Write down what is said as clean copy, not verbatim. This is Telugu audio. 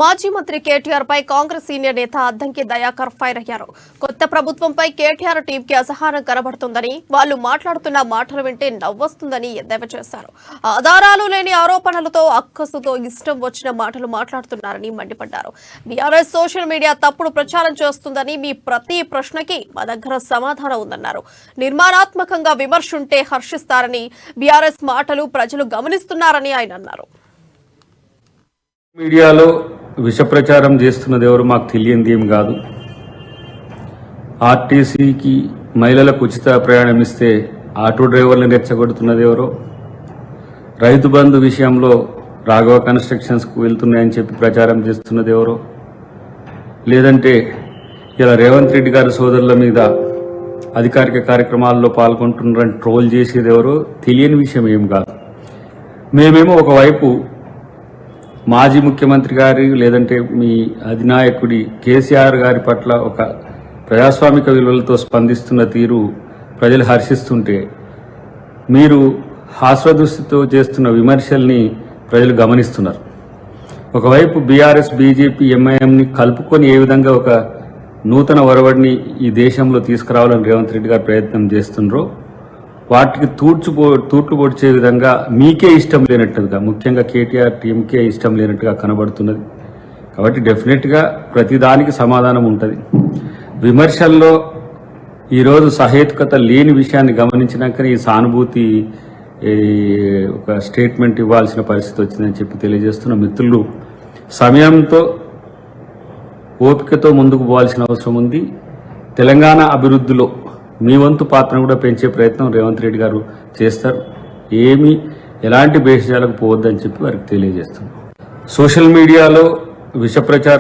మాజీ మంత్రి కేటీఆర్ పై కాంగ్రెస్ సీనియర్ నేత అద్దంకి దయాకర్ ఫైర్ అయ్యారు. కొత్త ప్రభుత్వంపై కేటీఆర్ టీంకి అసహనం కనబడుతుందని, వాళ్ళు మాట్లాడుతున్న మాటలు వింటే నవ్వొస్తుందని ఎద్దేవా చేశారు. ఆధారాలు లేని ఆరోపణలతో అక్కసుతో ఇష్టం వచ్చిన మాటలు మాట్లాడుతున్నారని మండిపడ్డారు. బీఆర్ఎస్ సోషల్ మీడియా తప్పుడు ప్రచారం చేస్తుందని, మీ ప్రతి ప్రశ్నకి మా దగ్గర సమాధానం ఉందన్నారు. నిర్మాణాత్మకంగా విమర్శ ఉంటే హర్షిస్తారని, బీఆర్ఎస్ మాటలు ప్రజలు గమనిస్తున్నారని ఆయన అన్నారు. మీడియాలో విష ప్రచారం చేస్తున్నది ఎవరు మాకు తెలియంది ఏం కాదు. ఆర్టీసీకి మహిళలకు ఉచిత ప్రయాణం ఇస్తే ఆటో డ్రైవర్లను రెచ్చగొడుతున్నది ఎవరో, రైతు బంధు విషయంలో రాఘవ కన్స్ట్రక్షన్స్కు వెళ్తున్నాయని చెప్పి ప్రచారం చేస్తున్నది ఎవరో, లేదంటే ఇలా రేవంత్ రెడ్డి గారి సోదరుల మీద అధికారిక కార్యక్రమాల్లో పాల్గొంటున్నారని ట్రోల్ చేసేది ఎవరో తెలియని విషయం ఏం కాదు. మేమేమో ఒకవైపు మాజీ ముఖ్యమంత్రి గారి లేదంటే మీ అధినాయకుడి కేసీఆర్ గారి పట్ల ఒక ప్రజాస్వామిక విలువలతో స్పందిస్తున్న తీరు ప్రజలు హర్షిస్తుంటే, మీరు హాస్యదృష్టితో చేస్తున్న విమర్శల్ని ప్రజలు గమనిస్తున్నారు. ఒకవైపు బీఆర్ఎస్, బీజేపీ, ఎంఐఎంని కలుపుకొని ఏ విధంగా ఒక నూతన ఒరవడిని ఈ దేశంలో తీసుకురావాలని రేవంత్ రెడ్డి గారు ప్రయత్నం చేస్తున్నారో, వాటికి తూట్లు పొడిచే విధంగా మీకే ఇష్టం లేనట్టుగా, ముఖ్యంగా కేటీఆర్ టీంకే ఇష్టం లేనట్టుగా కనబడుతున్నది. కాబట్టి డెఫినెట్గా ప్రతిదానికి సమాధానం ఉంటుంది. విమర్శల్లో ఈరోజు సహేతుకత లేని విషయాన్ని గమనించినాకనే ఈ సానుభూతి ఒక స్టేట్మెంట్ ఇవ్వాల్సిన పరిస్థితి వచ్చిందని చెప్పి తెలియజేస్తున్న మిత్రులు, సమయంతో ఓపికతో ముందుకు పోవాల్సిన అవసరం ఉంది. తెలంగాణ అభివృద్ధిలో మీ వంతు పాత్రను కూడా పెంచే ప్రయత్నం రేవంత్ రెడ్డి గారు చేస్తారు. ఎలాంటి భేషజాలకు పోవద్దని చెప్పి వారికి తెలియజేస్తున్నాం. సోషల్ మీడియాలో విష ప్రచారం